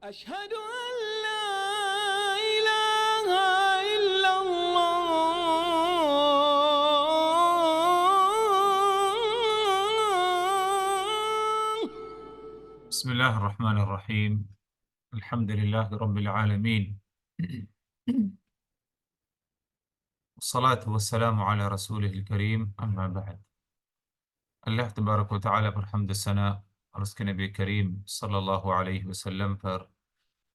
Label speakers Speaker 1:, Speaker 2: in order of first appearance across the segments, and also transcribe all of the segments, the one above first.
Speaker 1: أشهد أن لا إله إلا الله.
Speaker 2: بسم الله الرحمن الرحيم. الحمد لله رب العالمين، والصلاة والسلام على رسوله الكريم، أما بعد. اللہ تبارک و تعالیٰ پر حمد ثنا اور اس کے نبی کریم صلی اللہ علیہ وسلم پر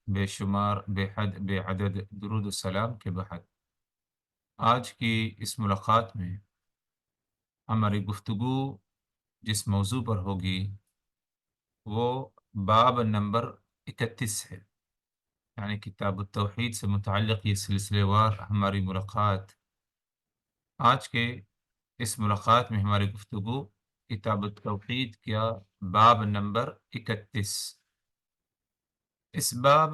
Speaker 2: بے شمار بے حد بے عدد درود و سلام کے بعد آج کی اس ملاقات میں ہماری گفتگو جس موضوع پر ہوگی وہ باب نمبر 31 ہے، یعنی کتاب التوحید سے متعلق یہ سلسلے وار ہماری ملاقات۔ آج کے اس ملاقات میں ہماری گفتگو کتاب التوحید کا باب نمبر 31۔ اس باب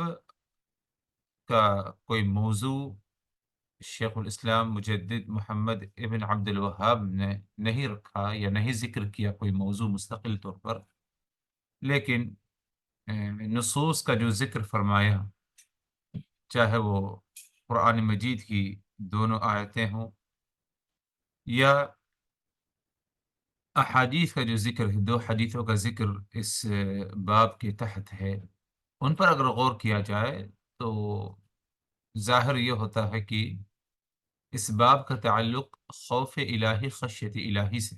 Speaker 2: کا کوئی موضوع شیخ الاسلام مجدد محمد ابن عبد الوہاب نے نہیں رکھا یا نہیں ذکر کیا کوئی موضوع مستقل طور پر، لیکن نصوص کا جو ذکر فرمایا، چاہے وہ قرآن مجید کی دونوں آیتیں ہوں یا احادیث کا جو ذکر ہے، 2 حدیثوں کا ذکر اس باب کے تحت ہے، ان پر اگر غور کیا جائے تو ظاہر یہ ہوتا ہے کہ اس باب کا تعلق خوف الہی خشیت الہی سے،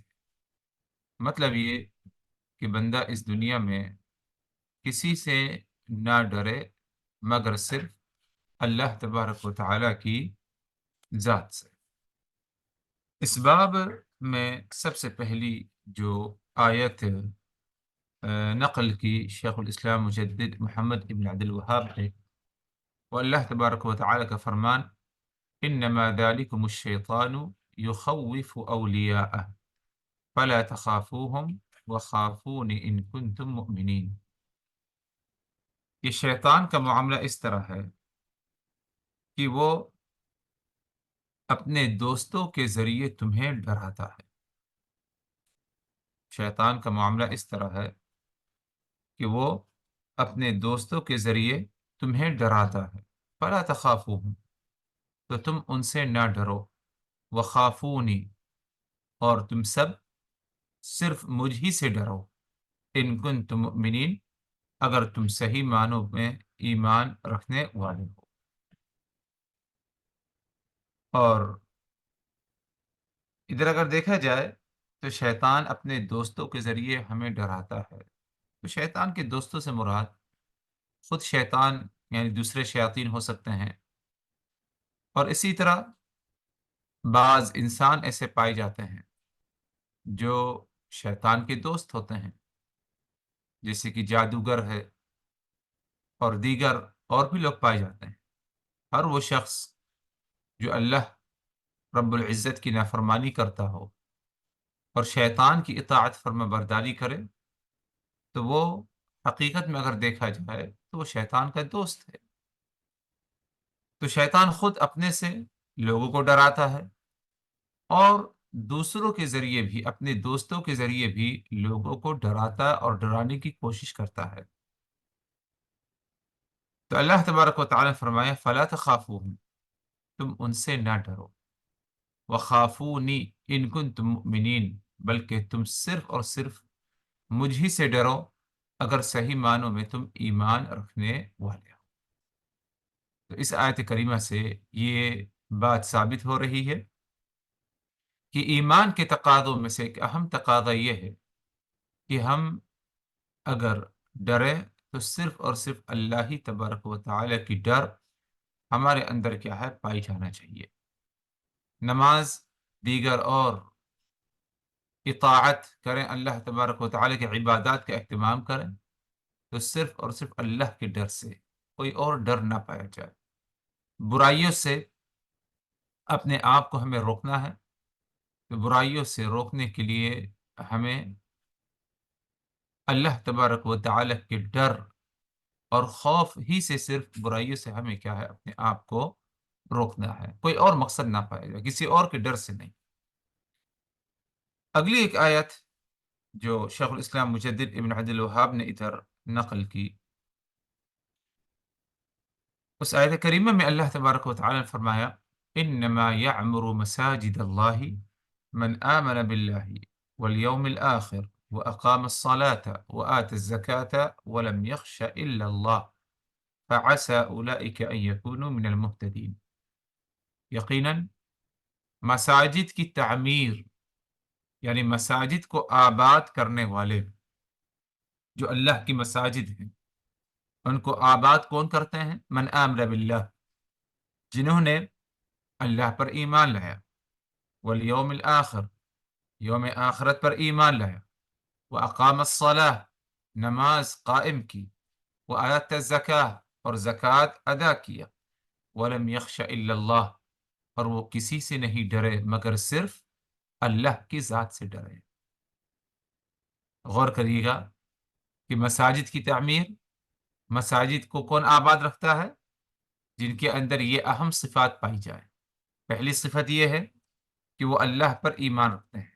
Speaker 2: مطلب یہ کہ بندہ اس دنیا میں کسی سے نہ ڈرے مگر صرف اللہ تبارک و تعالیٰ کی ذات سے۔ اس باب میں سب سے پہلی جو آیت نقل کی شیخ الاسلام مجدد محمد ابن عبد الوہاب ہے، وہ اللہ تبارک و تعالیٰ کا فرمان انما ذالکم الشیطان یخوف اولیاءہ فلا تخافوہم وخافون ان کنتم مؤمنین۔ یہ شیطان کا معاملہ اس طرح ہے کہ وہ اپنے دوستوں کے ذریعے تمہیں ڈراتا ہے۔ شیطان کا معاملہ اس طرح ہے کہ وہ اپنے دوستوں کے ذریعے تمہیں ڈراتا ہے، فلا تخافوہم، تو تم ان سے نہ ڈرو، وخافونی، اور تم سب صرف مجھ ہی سے ڈرو، ان کنتم مؤمنین، اگر تم صحیح معنوں میں ایمان رکھنے والے ہو۔ اور ادھر اگر دیکھا جائے تو شیطان اپنے دوستوں کے ذریعے ہمیں ڈراتا ہے، تو شیطان کے دوستوں سے مراد خود شیطان یعنی دوسرے شیاطین ہو سکتے ہیں، اور اسی طرح بعض انسان ایسے پائے جاتے ہیں جو شیطان کے دوست ہوتے ہیں، جیسے کہ جادوگر ہے اور دیگر اور بھی لوگ پائے جاتے ہیں۔ ہر وہ شخص جو اللہ رب العزت کی نافرمانی کرتا ہو اور شیطان کی اطاعت فرما برداری کرے تو وہ حقیقت میں اگر دیکھا جائے تو وہ شیطان کا دوست ہے۔ تو شیطان خود اپنے سے لوگوں کو ڈراتا ہے اور دوسروں کے ذریعے بھی، اپنے دوستوں کے ذریعے بھی لوگوں کو ڈراتا اور ڈرانے کی کوشش کرتا ہے۔ تو اللہ تبارک و تعالیٰ نے فرمایا فلا تخافوہم، تم ان سے نہ ڈرو، وخافونی ان کنتم مؤمنین، بلکہ تم صرف اور صرف مجھ ہی سے ڈرو اگر صحیح معنوں میں تم ایمان رکھنے والے ہو۔ تو اس آیت کریمہ سے یہ بات ثابت ہو رہی ہے کہ ایمان کے تقاضوں میں سے ایک اہم تقاضا یہ ہے کہ ہم اگر ڈریں تو صرف اور صرف اللہ ہی تبارک و تعالیٰ کی ڈر ہمارے اندر کیا ہے، پائی جانا چاہیے۔ نماز دیگر اور اطاعت کریں، اللہ تبارک و تعالیٰ کے عبادات کا اہتمام کریں تو صرف اور صرف اللہ کے ڈر سے، کوئی اور ڈر نہ پایا جائے۔ برائیوں سے اپنے آپ کو ہمیں روکنا ہے، تو برائیوں سے روکنے کے لیے ہمیں اللہ تبارک و تعالیٰ کے ڈر اور خوف ہی سے، صرف برائیوں سے ہمیں کیا ہے، اپنے آپ کو روکنا ہے، کوئی اور مقصد نہ پایا جائے، کسی اور کے ڈر سے نہیں۔ اگلی ایک آیت جو شیخ الاسلام مجدد ابن عبد الوہاب نے ادھر نقل کی، اس آیت کریمہ میں اللہ تبارک و تعالی نے فرمایا انما یعمر مساجد اللہ من آمن باللہ والیوم الآخر واقام الصلاة وآت الزکاة ولم یخش الا اللہ فعسى اولئک ان یکونوا من المہتدین۔ یقیناً مساجد کی تعمیر یعنی مساجد کو آباد کرنے والے جو اللہ کی مساجد ہیں ان کو آباد کون کرتے ہیں؟ من آمن باللہ، جنہوں نے اللہ پر ایمان لایا، والیوم الآخر، یوم آخرت پر ایمان لایا، واقام الصلاۃ، نماز قائم کی، وآت الزکاۃ، اور زکوٰۃ ادا کیا، ولم یخش الا اللہ، اور وہ کسی سے نہیں ڈرے مگر صرف اللہ کی ذات سے ڈرے۔ غور کریے گا کہ مساجد کی تعمیر، مساجد کو کون آباد رکھتا ہے؟ جن کے اندر یہ اہم صفات پائی جائے۔ پہلی صفت یہ ہے کہ وہ اللہ پر ایمان رکھتے ہیں،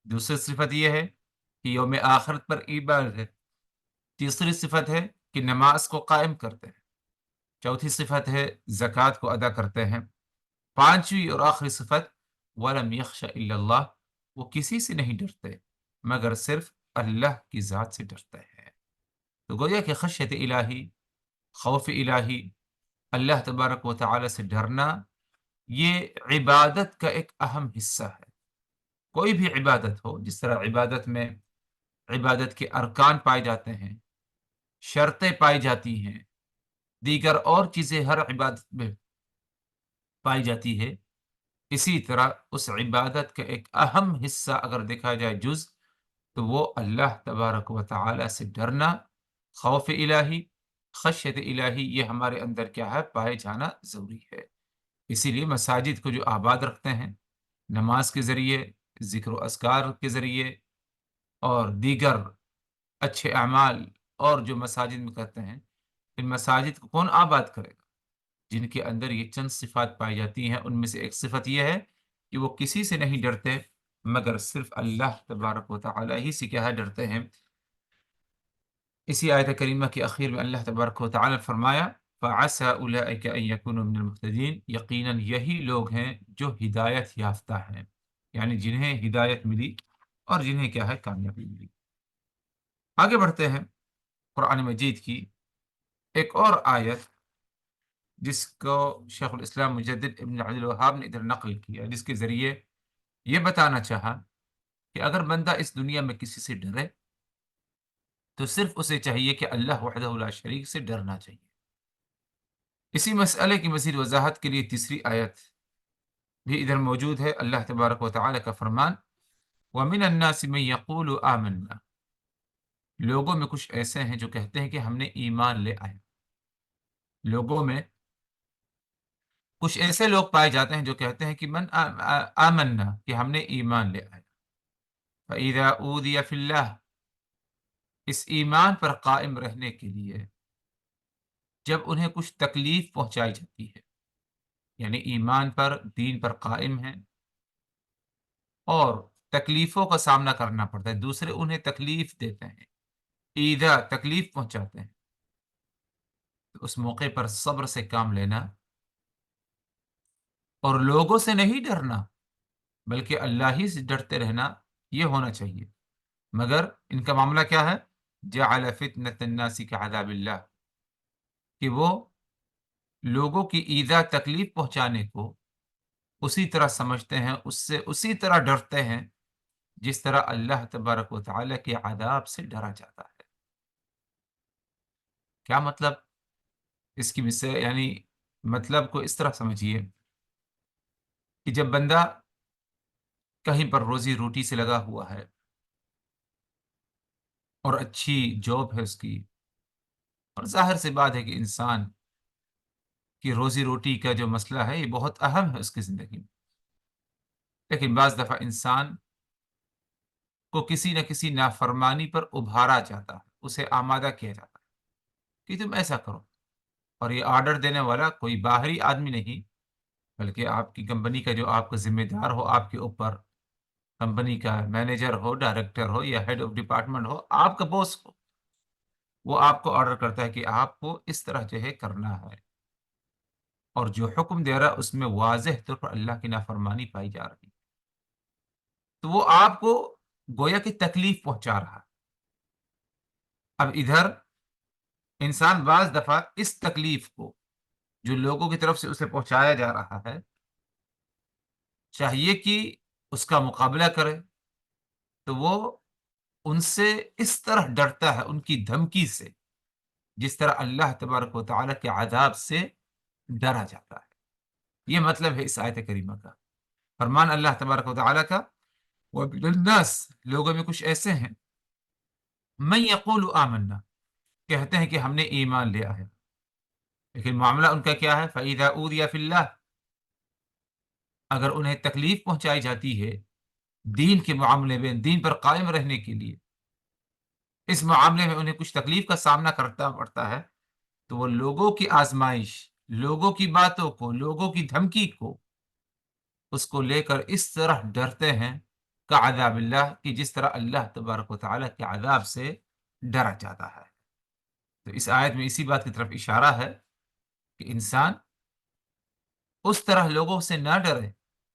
Speaker 2: دوسری صفت یہ ہے کہ یوم آخرت پر ایمان ہے، تیسری صفت ہے کہ نماز کو قائم کرتے ہیں، چوتھی صفت ہے زکوٰۃ کو ادا کرتے ہیں، پانچویں اور آخری صفت وَلَمْ يَخْشَ إِلَّا اللَّهِ، وہ کسی سے نہیں ڈرتے مگر صرف اللہ کی ذات سے ڈرتے ہیں۔ تو گویا کہ خشیت الہی، خوف الہی، اللہ تبارک و تعالی سے ڈرنا، یہ عبادت کا ایک اہم حصہ ہے۔ کوئی بھی عبادت ہو، جس طرح عبادت میں عبادت کے ارکان پائے جاتے ہیں، شرطیں پائی جاتی ہیں، دیگر اور چیزیں ہر عبادت میں پائی جاتی ہے، اسی طرح اس عبادت کا ایک اہم حصہ اگر دیکھا جائے جز، تو وہ اللہ تبارک و تعالی سے ڈرنا، خوف الہی، خشیت الہی، یہ ہمارے اندر کیا ہے؟ پائے جانا ضروری ہے۔ اسی لیے مساجد کو جو آباد رکھتے ہیں نماز کے ذریعے، ذکر و اذکار کے ذریعے اور دیگر اچھے اعمال اور جو مساجد میں کرتے ہیں، ان مساجد کو کون آباد کرے گا؟ جن کے اندر یہ چند صفات پائی جاتی ہیں۔ ان میں سے ایک صفت یہ ہے کہ وہ کسی سے نہیں ڈرتے مگر صرف اللہ تبارک و تعالی ہی سے کیا ہے؟ ڈرتے ہیں۔ اسی آیت کریمہ کے اخیر میں اللہ تبارک و تعالی نے فرمایا فَعَسَىٰ أُولَٰئِكَ أَن يَكُونُوا مِنَ الْمُهْتَدِينَ، یقیناً یہی لوگ ہیں جو ہدایت یافتہ ہیں، یعنی جنہیں ہدایت ملی اور جنہیں کیا ہے؟ کامیابی ملی۔ آگے بڑھتے ہیں قرآن مجید کی ایک اور آیت جس کو شیخ الاسلام مجدد ابن عبد الوہاب نے ادھر نقل کیا، جس کے ذریعے یہ بتانا چاہا کہ اگر بندہ اس دنیا میں کسی سے ڈرے تو صرف اسے چاہیے کہ اللہ وحدہ لا شریک سے ڈرنا چاہیے۔ اسی مسئلے کی مزید وضاحت کے لیے تیسری آیت بھی ادھر موجود ہے، اللہ تبارک و تعالی کا فرمان وَمِنَ النَّاسِ مَن يَقُولُ آمَنَّا، لوگوں میں کچھ ایسے ہیں جو کہتے ہیں کہ ہم نے ایمان لے آئے۔ لوگوں میں کچھ ایسے لوگ پائے جاتے ہیں جو کہتے ہیں کہ من آمنا، کہ ہم نے ایمان لے آیا۔ فَإِذَا أُوذِيَ فِي اللَّهِ، اس ایمان پر قائم رہنے کے لیے جب انہیں کچھ تکلیف پہنچائی جاتی ہے، یعنی ایمان پر، دین پر قائم ہیں اور تکلیفوں کا سامنا کرنا پڑتا ہے، دوسرے انہیں تکلیف دیتے ہیں، ایذا، تکلیف پہنچاتے ہیں، تو اس موقع پر صبر سے کام لینا اور لوگوں سے نہیں ڈرنا بلکہ اللہ ہی سے ڈرتے رہنا، یہ ہونا چاہیے۔ مگر ان کا معاملہ کیا ہے؟ جعل فتنة الناس كعذاب اللہ، کہ وہ لوگوں کی ایذا، تکلیف پہنچانے کو اسی طرح سمجھتے ہیں، اس سے اسی طرح ڈرتے ہیں جس طرح اللہ تبارک و تعالی کے عذاب سے ڈرا جاتا ہے۔ کیا مطلب؟ اس کی مثال یعنی مطلب کو اس طرح سمجھیے کہ جب بندہ کہیں پر روزی روٹی سے لگا ہوا ہے اور اچھی جاب ہے اس کی، اور ظاہر سی بات ہے کہ انسان کی روزی روٹی کا جو مسئلہ ہے یہ بہت اہم ہے اس کی زندگی میں، لیکن بعض دفعہ انسان کو کسی نہ کسی نافرمانی پر ابھارا جاتا ہے، اسے آمادہ کیا جاتا ہے کہ تم ایسا کرو، اور یہ آرڈر دینے والا کوئی باہری آدمی نہیں بلکہ آپ کی کمپنی کا جو آپ کا ذمہ دار ہو، آپ کے اوپر کمپنی کا مینیجر ہو، ڈائریکٹر ہو یا ہیڈ آف ڈپارٹمنٹ ہو، آپ کا باس ہو، وہ آپ کو آرڈر کرتا ہے کہ آپ کو اس طرح جو ہے کرنا ہے، اور جو حکم دے رہا ہے اس میں واضح طور پر اللہ کی نافرمانی پائی جا رہی ہے، تو وہ آپ کو گویا کہ تکلیف پہنچا رہا ہے۔ اب ادھر انسان بعض دفعہ اس تکلیف کو جو لوگوں کی طرف سے اسے پہنچایا جا رہا ہے، چاہیے کہ اس کا مقابلہ کرے، تو وہ ان سے اس طرح ڈرتا ہے، ان کی دھمکی سے، جس طرح اللہ تبارک و تعالیٰ کے عذاب سے ڈرا جاتا ہے۔ یہ مطلب ہے اس آیت کریمہ کا۔ فرمان اللہ تبارک و تعالیٰ کا، وَمِنَ النَّاسِ، لوگوں میں کچھ ایسے ہیں، مَن يَقُولُ آمَنَّا، کہتے ہیں کہ ہم نے ایمان لیا ہے، لیکن معاملہ ان کا کیا ہے؟ فَإِذَا أُوذِيَ فِي اللَّهِ، اگر انہیں تکلیف پہنچائی جاتی ہے دین کے معاملے میں، دین پر قائم رہنے کے لیے، اس معاملے میں انہیں کچھ تکلیف کا سامنا کرتا پڑتا ہے، تو وہ لوگوں کی آزمائش، لوگوں کی باتوں کو، لوگوں کی دھمکی کو، اس کو لے کر اس طرح ڈرتے ہیں کعذاب اللہ، کہ جس طرح اللہ تبارک و تعالیٰ کے عذاب سے ڈرا جاتا ہے۔ تو اس آیت میں اسی بات کی طرف اشارہ ہے کہ انسان اس طرح لوگوں سے نہ ڈرے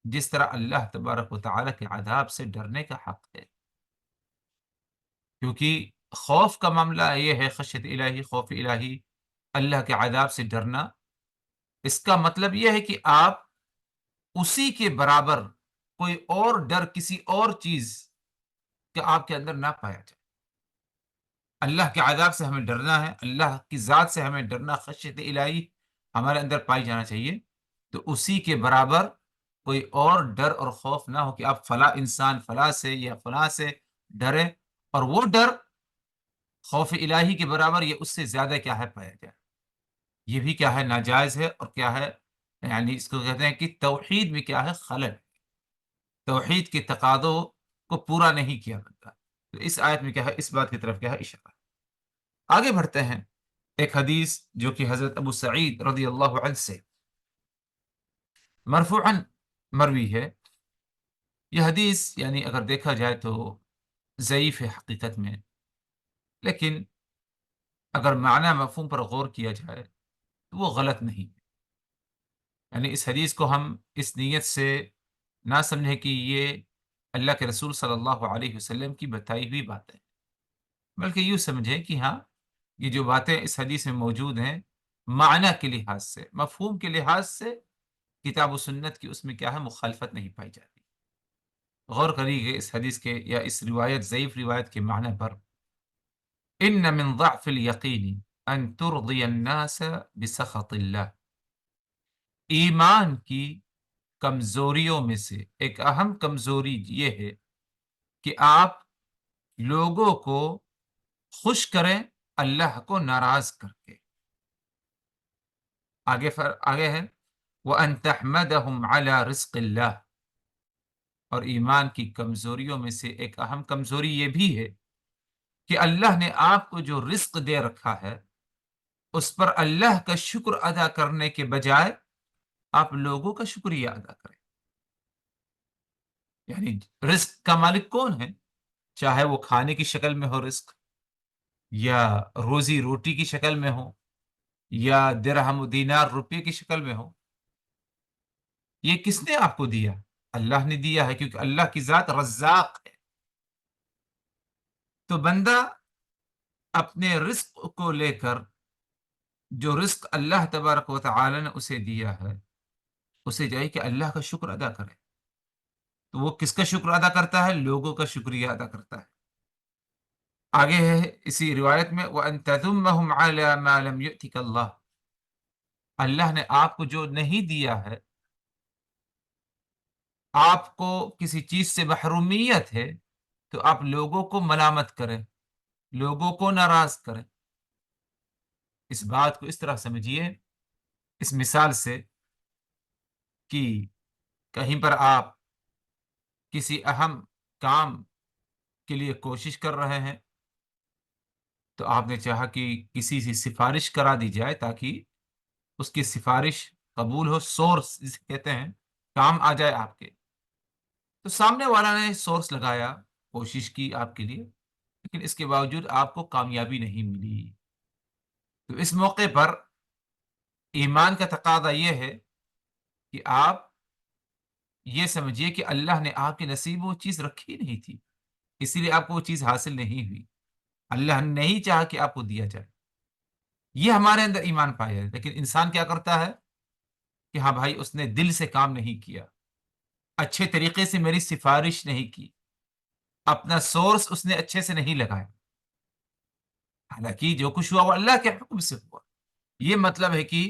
Speaker 2: جس طرح اللہ تبارک و تعالیٰ کے عذاب سے ڈرنے کا حق ہے، کیونکہ خوف کا معاملہ یہ ہے، خشیت الہی، خوف الہی، اللہ کے عذاب سے ڈرنا، اس کا مطلب یہ ہے کہ آپ اسی کے برابر کوئی اور ڈر کسی اور چیز کا آپ کے اندر نہ پایا جائے۔ اللہ کے عذاب سے ہمیں ڈرنا ہے، اللہ کی ذات سے ہمیں ڈرنا، خشیت الہی ہمارے اندر پائی جانا چاہیے، تو اسی کے برابر کوئی اور ڈر اور خوف نہ ہو کہ آپ فلاں انسان فلاں سے یا فلاں سے ڈرے، اور وہ ڈر خوف الہی کے برابر یا اس سے زیادہ کیا ہے پایا جائے۔ یہ بھی کیا ہے ناجائز ہے، اور کیا ہے یعنی اس کو کہتے ہیں کہ توحید میں کیا ہے خلل، توحید کے تقاضوں کو پورا نہیں کیا بنتا۔ تو اس آیت میں کیا ہے، اس بات کی طرف کیا ہے اشارہ۔ آگے بڑھتے ہیں، ایک حدیث جو کہ حضرت ابو سعید رضی اللہ عنہ سے مرفوعاً مروی ہے۔ یہ حدیث یعنی اگر دیکھا جائے تو ضعیف ہے حقیقت میں، لیکن اگر معنی مفہوم پر غور کیا جائے تو وہ غلط نہیں ہے۔ یعنی اس حدیث کو ہم اس نیت سے نہ سمجھیں کہ یہ اللہ کے رسول صلی اللہ علیہ وسلم کی بتائی ہوئی باتیں، بلکہ یوں سمجھیں کہ ہاں، یہ جو باتیں اس حدیث میں موجود ہیں، معنی کے لحاظ سے، مفہوم کے لحاظ سے کتاب و سنت کی اس میں کیا ہے مخالفت نہیں پائی جاتی۔ غور کریے اس حدیث کے یا اس روایت، ضعیف روایت کے معنی پر، ان من ضعف الیقین ان ترضی الناس بسخط اللہ، ایمان کی کمزوریوں میں سے ایک اہم کمزوری یہ ہے کہ آپ لوگوں کو خوش کریں اللہ کو ناراض کر کے۔ آگے ہے وَأَن تَحْمَدَهُمْ عَلَى رِزْقِ اللَّهِ، اور ایمان کی کمزوریوں میں سے ایک اہم کمزوری یہ بھی ہے کہ اللہ نے آپ کو جو رزق دے رکھا ہے اس پر اللہ کا شکر ادا کرنے کے بجائے آپ لوگوں کا شکریہ ادا کریں۔ یعنی رزق کا مالک کون ہے؟ چاہے وہ کھانے کی شکل میں ہو رزق، یا روزی روٹی کی شکل میں ہو، یا درہم و دینار روپے کی شکل میں ہو، یہ کس نے آپ کو دیا؟ اللہ نے دیا ہے، کیونکہ اللہ کی ذات رزاق ہے۔ تو بندہ اپنے رزق کو لے کر، جو رزق اللہ تبارک و تعالی نے اسے دیا ہے، اسے چاہیے کہ اللہ کا شکر ادا کرے۔ تو وہ کس کا شکر ادا کرتا ہے؟ لوگوں کا شکریہ ادا کرتا ہے۔ آگے ہے اسی روایت میں وَأَن تَذُمَّهُمْ عَلَى مَا لَمْ يُؤْتِكَ اللَّهُ، اللہ نے آپ کو جو نہیں دیا ہے، آپ کو کسی چیز سے محرومیت ہے، تو آپ لوگوں کو ملامت کریں، لوگوں کو ناراض کریں۔ اس بات کو اس طرح سمجھیے، اس مثال سے، کہ کہیں پر آپ کسی اہم کام کے لیے کوشش کر رہے ہیں، تو آپ نے چاہا کہ کسی سے سفارش کرا دی جائے تاکہ اس کی سفارش قبول ہو، سورس جسے کہتے ہیں، کام آ جائے آپ کے۔ تو سامنے والا نے سورس لگایا، کوشش کی آپ کے لیے، لیکن اس کے باوجود آپ کو کامیابی نہیں ملی۔ تو اس موقع پر ایمان کا تقاضا یہ ہے کہ آپ یہ سمجھیے کہ اللہ نے آپ کے نصیب وہ چیز رکھی نہیں تھی، اسی لیے آپ کو وہ چیز حاصل نہیں ہوئی، اللہ نے نہیں چاہا کہ آپ کو دیا جائے۔ یہ ہمارے اندر ایمان پایا ہے، لیکن انسان کیا کرتا ہے کہ ہاں بھائی اس نے دل سے کام نہیں کیا، اچھے طریقے سے میری سفارش نہیں کی، اپنا سورس اس نے اچھے سے نہیں لگایا، حالانکہ جو کچھ ہوا وہ اللہ کے حکم سے ہوا۔ یہ مطلب ہے کہ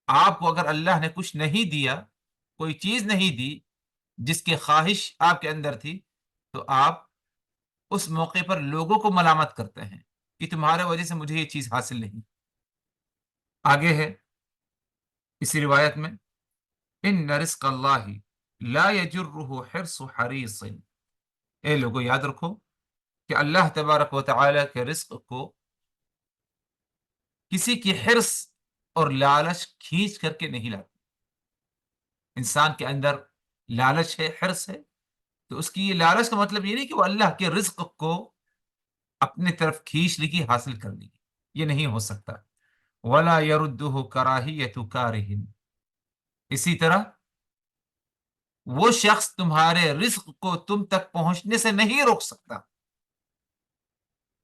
Speaker 2: آپ کو اگر اللہ نے کچھ نہیں دیا، کوئی چیز نہیں دی جس کی خواہش آپ کے اندر تھی، تو آپ اس موقع پر لوگوں کو ملامت کرتے ہیں کہ تمہارے وجہ سے مجھے یہ چیز حاصل نہیں۔ آگے ہے اسی روایت میں، ان رزق اللہ لا یجرہ حرص حریص، اے لوگوں یاد رکھو کہ اللہ تبارک و تعالی کے رزق کو کسی کی حرص اور لالچ کھینچ کر کے نہیں لاتا۔ انسان کے اندر لالچ ہے، حرص ہے، تو اس کی یہ لالچ کا مطلب یہ نہیں کہ وہ اللہ کے رزق کو اپنے طرف کھینچ لی کی حاصل کر لی، یہ نہیں ہو سکتا۔ ولا يرده کراہیت کارہ، اسی طرح وہ شخص تمہارے رزق کو تم تک پہنچنے سے نہیں روک سکتا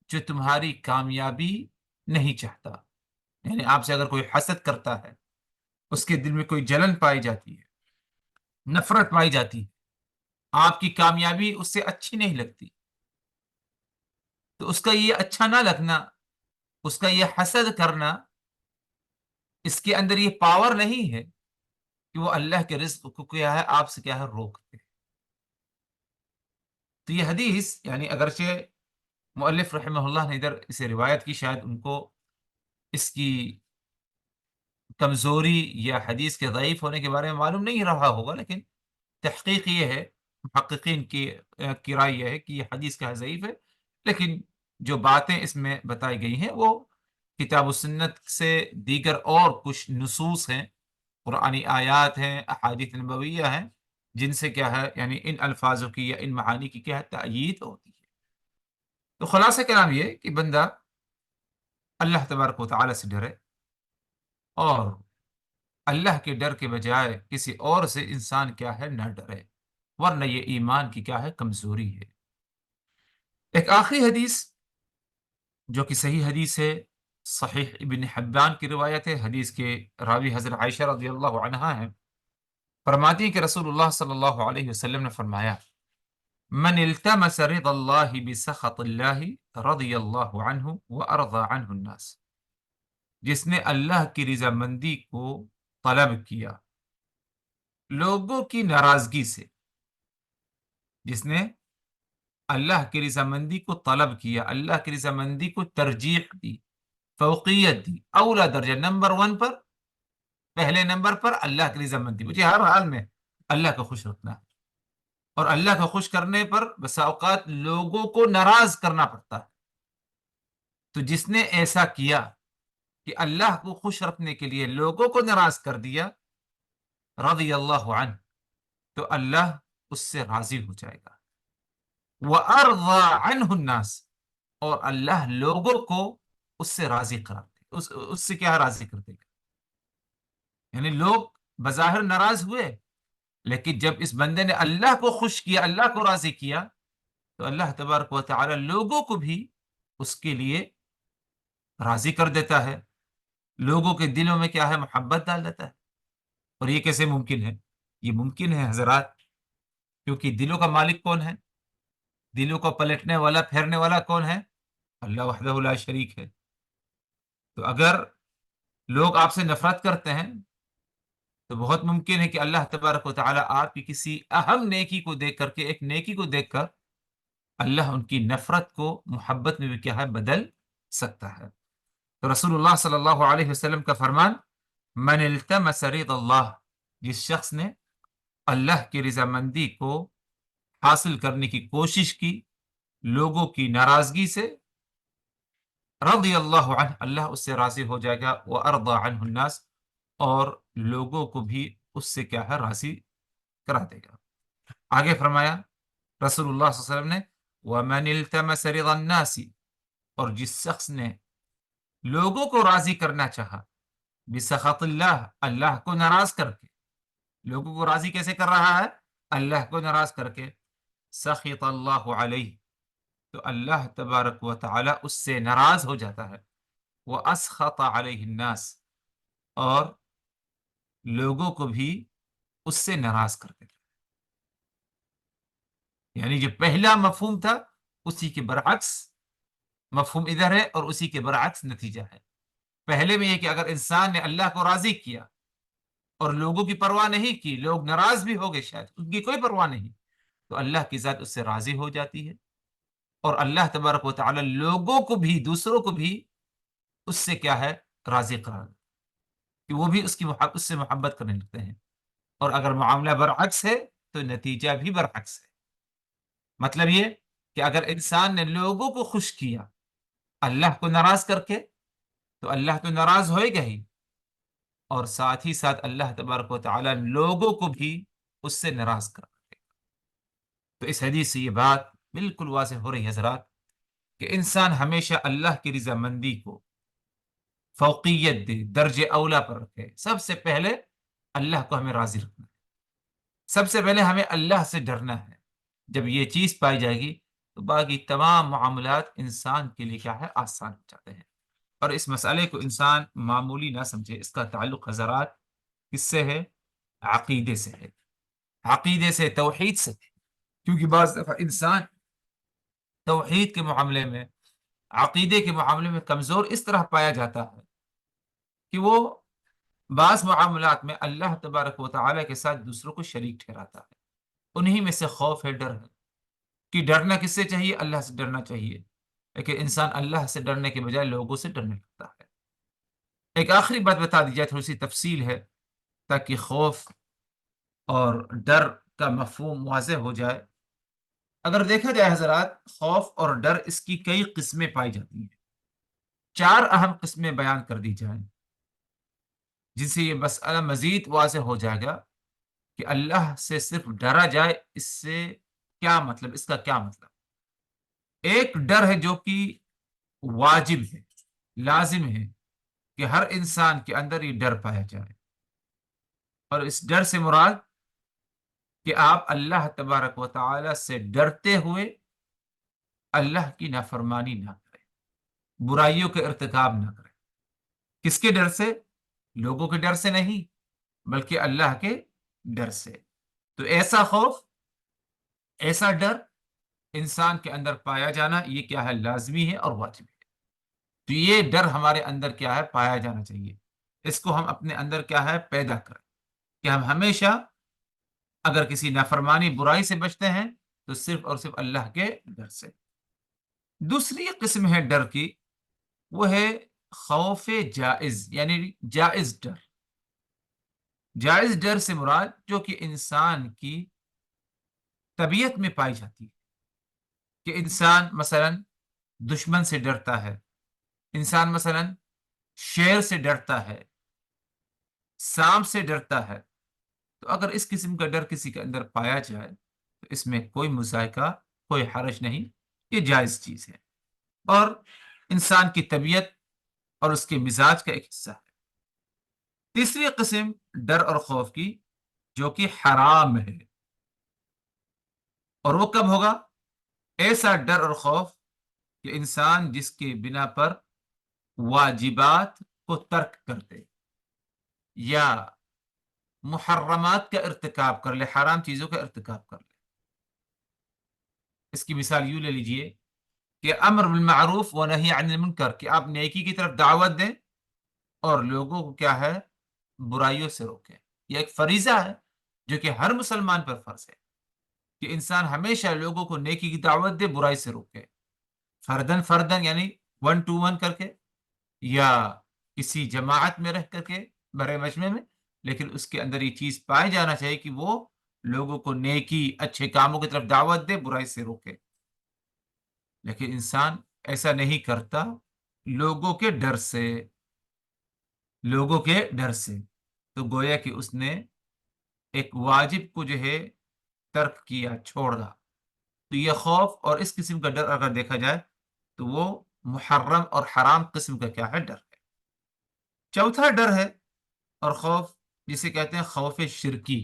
Speaker 2: جو تمہاری کامیابی نہیں چاہتا۔ یعنی آپ سے اگر کوئی حسد کرتا ہے، اس کے دل میں کوئی جلن پائی جاتی ہے، نفرت پائی جاتی ہے، آپ کی کامیابی اس سے اچھی نہیں لگتی، تو اس کا یہ اچھا نہ لگنا، اس کا یہ حسد کرنا، اس کے اندر یہ پاور نہیں ہے کہ وہ اللہ کے رزق کو کیا ہے آپ سے کیا ہے روک دے۔ تو یہ حدیث یعنی اگرچہ مؤلف رحمہ اللہ نے ادھر اسے روایت کی، شاید ان کو اس کی کمزوری یا حدیث کے ضعیف ہونے کے بارے میں معلوم نہیں رہا ہوگا، لیکن تحقیق یہ ہے، محققین کی رائے یہ ہے کہ یہ حدیث کا ضعیف ہے، لیکن جو باتیں اس میں بتائی گئی ہیں وہ کتاب و سنت سے دیگر اور کچھ نصوص ہیں، قرآنی آیات ہیں، احادیث نبویہ ہیں، جن سے کیا ہے یعنی ان الفاظوں کی یا ان معانی کی کیا ہے تأیید ہوتی ہے۔ تو خلاصہ کلام یہ کہ بندہ اللہ تبارک و تعالی سے ڈرے، اور اللہ کے ڈر کے بجائے کسی اور سے انسان کیا ہے نہ ڈرے، ورنہ یہ ایمان کی کیا ہے کمزوری ہے۔ ایک آخری حدیث جو کہ صحیح حدیث ہے، صحیح ابن حبان کی روایت ہے، حدیث کے راوی حضرت عائشہ رضی اللہ عنہا ہیں، فرماتی ہیں کہ رسول اللہ صلی اللہ علیہ وسلم نے فرمایا، من التمس رضا اللہ بسخط اللہ رضی اللہ عنہ وارضى عنہ الناس، جس نے اللہ کی رضامندی کو طلب کیا لوگوں کی ناراضگی سے، جس نے اللہ کی رضامندی کو طلب کیا، اللہ کی رضامندی کو ترجیح دی، فوقیت دی، اولا درجہ، نمبر 1 پر، پہلے نمبر پر اللہ کی رضامندی، مجھے ہر حال میں اللہ کو خوش رکھنا ہے، اور اللہ کو خوش کرنے پر بسا اوقات لوگوں کو ناراض کرنا پڑتا ہے، تو جس نے ایسا کیا کہ اللہ کو خوش رکھنے کے لیے لوگوں کو ناراض کر دیا، رضی اللہ عنہ، تو اللہ اس سے راضی ہو جائے گا، وَأَرْضَى عَنْهُ النَّاسِ، اور اللہ لوگوں کو اس سے راضی قرار دے، اس سے کیا راضی کر دے گا۔ یعنی لوگ بظاہر ناراض ہوئے، لیکن جب اس بندے نے اللہ کو خوش کیا، اللہ کو راضی کیا، تو اللہ تبارک و تعالی لوگوں کو بھی اس کے لیے راضی کر دیتا ہے، لوگوں کے دلوں میں کیا ہے محبت ڈال دیتا ہے۔ اور یہ کیسے ممکن ہے؟ یہ ممکن ہے حضرات، کیونکہ دلوں کا مالک کون ہے؟ دلوں کو پلٹنے والا، پھیرنے والا کون ہے؟ اللہ وحدہ لا شریک ہے۔ تو اگر لوگ آپ سے نفرت کرتے ہیں تو بہت ممکن ہے کہ اللہ تبارک و تعالی آپ کی کسی اہم نیکی کو دیکھ کر کے، ایک نیکی کو دیکھ کر اللہ ان کی نفرت کو محبت میں بھی کیا ہے بدل سکتا ہے۔ تو رسول اللہ صلی اللہ علیہ وسلم کا فرمان، من التمس رضا اللہ، جس شخص نے اللہ کی رضامندی کو حاصل کرنے کی کوشش کی لوگوں کی ناراضگی سے، رضی اللہ عنہ، اللہ اس سے راضی ہو جائے گا، وارضى عنہ الناس، اور لوگوں کو بھی اس سے کیا ہے راضی کرا دے گا۔ آگے فرمایا رسول اللہ صلی اللہ علیہ وسلم نے، ومن التمس رضا الناس، اور جس شخص نے لوگوں کو راضی کرنا چاہا، بسخط اللہ، اللہ کو ناراض کر کے. لوگوں کو راضی کیسے کر رہا ہے؟ اللہ کو ناراض کر کے. سخط اللہ علیہ، تو اللہ تبارک و تعالی اس سے ناراض ہو جاتا ہے. وَأَسْخَطَ عَلَيْهِ النَّاسِ، اور لوگوں کو بھی اس سے ناراض کر دیتا ہے. یعنی جو پہلا مفہوم تھا اسی کے برعکس مفہوم ادھر ہے، اور اسی کے برعکس نتیجہ ہے. پہلے میں یہ کہ اگر انسان نے اللہ کو راضی کیا اور لوگوں کی پرواہ نہیں کی، لوگ ناراض بھی ہو گئے، شاید ان کی کوئی پرواہ نہیں، تو اللہ کی ذات اس سے راضی ہو جاتی ہے. اور اللہ تبارک و تعالی لوگوں کو بھی، دوسروں کو بھی اس سے کیا ہے؟ راضی قرار دیتا ہے، کہ وہ بھی اس سے محبت کرنے لگتے ہیں. اور اگر معاملہ برعکس ہے تو نتیجہ بھی برعکس ہے. مطلب یہ کہ اگر انسان نے لوگوں کو خوش کیا اللہ کو ناراض کر کے، تو اللہ تو ناراض ہوئے گا ہی، اور ساتھ ہی ساتھ اللہ تبارک و تعالی لوگوں کو بھی اس سے ناراض کر دے گا. تو اس حدیث سے یہ بات بالکل واضح ہو رہی ہے حضرات، کہ انسان ہمیشہ اللہ کی رضامندی کو فوقیت دے، درجے اولا پر رکھے. سب سے پہلے اللہ کو ہمیں راضی رکھنا ہے، سب سے پہلے ہمیں اللہ سے ڈرنا ہے. جب یہ چیز پائی جائے گی تو باقی تمام معاملات انسان کے لیے کیا ہے؟ آسان ہو جاتے ہیں. اور اس مسئلے کو انسان معمولی نہ سمجھے. اس کا تعلق حضرات کس سے ہے؟ عقیدے سے ہے، عقیدے سے، توحید سے. کیونکہ بعض دفعہ انسان توحید کے معاملے میں، عقیدے کے معاملے میں کمزور اس طرح پایا جاتا ہے کہ وہ بعض معاملات میں اللہ تبارک و تعالیٰ کے ساتھ دوسروں کو شریک ٹھہراتا ہے. انہی میں سے خوف ہے، ڈر ہے. کہ ڈرنا کس سے چاہیے؟ اللہ سے ڈرنا چاہیے. لیکن انسان اللہ سے ڈرنے کے بجائے لوگوں سے ڈرنے لگتا ہے. ایک آخری بات بتا دی جائے، تھوڑی سی تفصیل ہے تاکہ خوف اور ڈر کا مفہوم واضح ہو جائے. اگر دیکھا جائے حضرات، خوف اور ڈر اس کی کئی قسمیں پائی جاتی ہیں. 4 اہم قسمیں بیان کر دی جائیں جن سے یہ مسئلہ مزید واضح ہو جائے گا کہ اللہ سے صرف ڈرا جائے، اس سے کیا مطلب، اس کا کیا مطلب. ایک ڈر ہے جو کہ واجب ہے، لازم ہے کہ ہر انسان کے اندر یہ ڈر پایا جائے. اور اس ڈر سے مراد کہ آپ اللہ تبارک و تعالی سے ڈرتے ہوئے اللہ کی نافرمانی نہ کریں، برائیوں کے ارتکاب نہ کریں. کس کے ڈر سے؟ لوگوں کے ڈر سے نہیں، بلکہ اللہ کے ڈر سے. تو ایسا خوف، ایسا ڈر انسان کے اندر پایا جانا، یہ کیا ہے؟ لازمی ہے اور واجب ہے. تو یہ ڈر ہمارے اندر کیا ہے؟ پایا جانا چاہیے. اس کو ہم اپنے اندر کیا ہے؟ پیدا کریں، کہ ہم ہمیشہ اگر کسی نافرمانی، برائی سے بچتے ہیں تو صرف اور صرف اللہ کے ڈر سے. دوسری قسم ہے ڈر کی، وہ ہے خوف جائز، یعنی جائز ڈر. جائز ڈر سے مراد جو کہ انسان کی طبیعت میں پائی جاتی ہے، کہ انسان مثلا دشمن سے ڈرتا ہے، انسان مثلا شیر سے ڈرتا ہے، سانپ سے ڈرتا ہے. تو اگر اس قسم کا ڈر کسی کے اندر پایا جائے تو اس میں کوئی مذائقہ، کوئی حرج نہیں، یہ جائز چیز ہے اور انسان کی طبیعت اور اس کے مزاج کا ایک حصہ ہے. تیسری قسم ڈر اور خوف کی جو کہ حرام ہے، اور وہ کب ہوگا؟ ایسا ڈر اور خوف کہ انسان جس کے بنا پر واجبات کو ترک کر دے یا محرمات کا ارتکاب کر لے، حرام چیزوں کا ارتکاب کر لے. اس کی مثال یوں لے لیجئے کہ امر بالمعروف و نہی عن المنکر، کہ آپ نیکی کی طرف دعوت دیں اور لوگوں کو کیا ہے؟ برائیوں سے روکیں. یہ ایک فریضہ ہے جو کہ ہر مسلمان پر فرض ہے کہ انسان ہمیشہ لوگوں کو نیکی کی دعوت دے، برائی سے روکے. فردن فردن یعنی 1 to 1 کر کے، یا کسی جماعت میں رہ کر کے، بڑے مجمع میں، لیکن اس کے اندر یہ چیز پائی جانا چاہیے کہ وہ لوگوں کو نیکی، اچھے کاموں کی طرف دعوت دے، برائی سے روکے. لیکن انسان ایسا نہیں کرتا، لوگوں کے ڈر سے، لوگوں کے ڈر سے. تو گویا کہ اس نے ایک واجب کو جو ہے ترک کیا، چھوڑا. تو یہ خوف اور اس قسم کا ڈر اگر دیکھا جائے تو وہ محرم اور حرام قسم کا کیا ہے؟ ڈر ہے. چوتھا ڈر ہے اور خوف جسے کہتے ہیں خوف شرکی،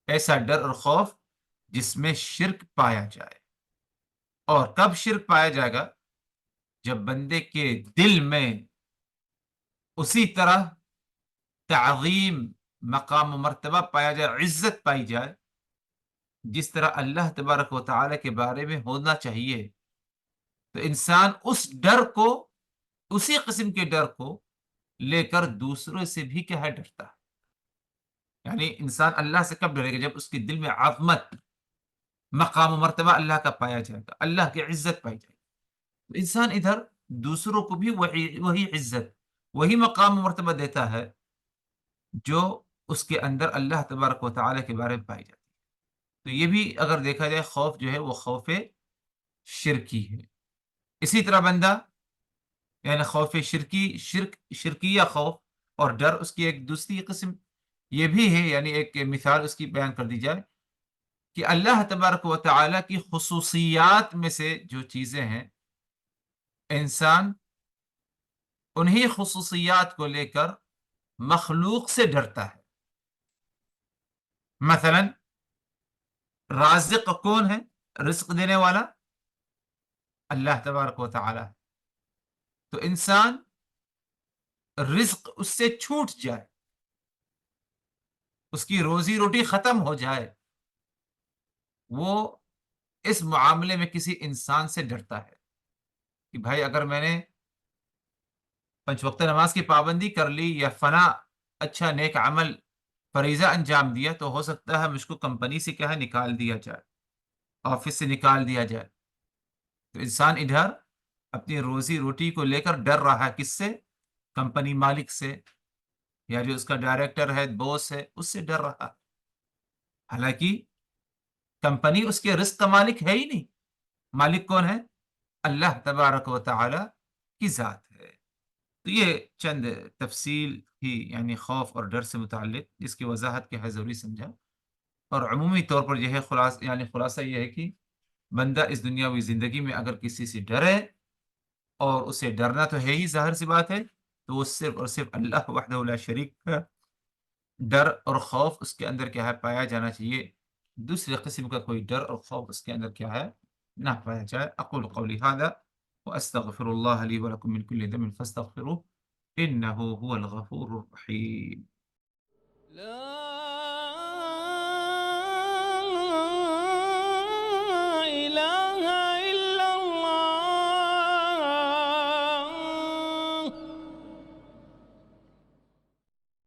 Speaker 2: ایسا ڈر اور خوف جس میں شرک پایا جائے۔ اور کب شرک پایا جائے گا؟ جب بندے کے دل میں اسی طرح تعظیم، مقام و مرتبہ پایا جائے، عزت پائی جائے، جس طرح اللہ تبارک و تعالی کے بارے میں ہونا چاہیے، تو انسان اس ڈر کو، اسی قسم کے ڈر کو لے کر دوسروں سے بھی کیا ہے ڈرتا ہے۔ یعنی انسان اللہ سے کب ڈرے گا؟ جب اس کے دل میں عظمت، مقام و مرتبہ اللہ کا پایا جائے گا، اللہ کی عزت پائی جائے گی، تو انسان ادھر دوسروں کو بھی وہی عزت، وہی مقام و مرتبہ دیتا ہے جو اس کے اندر اللہ تبارک و تعالی کے بارے میں پائی جاتی ہے۔ تو یہ بھی اگر دیکھا جائے خوف جو ہے وہ خوف شرکی ہے۔ اسی طرح بندہ، یعنی خوف شرکیہ خوف اور ڈر، اس کی ایک دوسری قسم یہ بھی ہے، یعنی ایک مثال اس کی بیان کر دی جائے کہ اللہ تبارک و تعالی کی خصوصیات میں سے جو چیزیں ہیں، انسان انہی خصوصیات کو لے کر مخلوق سے ڈرتا ہے۔ مثلا رازق کون ہے؟ رزق دینے والا اللہ تبارک و تعالی ہے۔ تو انسان رزق اس سے چھوٹ جائے، اس کی روزی روٹی ختم ہو جائے، وہ اس معاملے میں کسی انسان سے ڈرتا ہے کہ بھائی اگر میں نے 5 وقت نماز کی پابندی کر لی یا فنا اچھا نیک عمل فریضہ انجام دیا، تو ہو سکتا ہے مجھ کو کمپنی سے کیا ہے نکال دیا جائے، آفس سے نکال دیا جائے۔ تو انسان ادھر اپنی روزی روٹی کو لے کر ڈر رہا ہے، کس سے؟ کمپنی مالک سے، یا جو اس کا ڈائریکٹر ہے، باس ہے، اس سے ڈر رہا۔ حالانکہ کمپنی اس کے رزق کا مالک ہے ہی نہیں، مالک کون ہے؟ اللہ تبارک و تعالی کی ذات ہے۔ تو یہ چند تفصیل تھی یعنی خوف اور ڈر سے متعلق، جس کی وضاحت کیا ہے ضروری سمجھا۔ اور عمومی طور پر یہ ہے خلاصہ یہ ہے کہ بندہ اس دنیاوی زندگی میں اگر کسی سے ڈرے، اور اسے ڈرنا تو ہے ہی، ظاہر سی بات ہے، تو وہ صرف اور صرف اللہ وحدہ لا شریک کا ڈر اور خوف اس کے اندر کیا ہے پایا جانا چاہیے، دوسری قسم کا کوئی ڈر اور خوف اس کے اندر کیا ہے نہ پایا جائے۔ اقول قولی هذا واستغفر الله لي ولكم من كل ذنب فاستغفروه انه هو الغفور الرحيم۔
Speaker 1: لا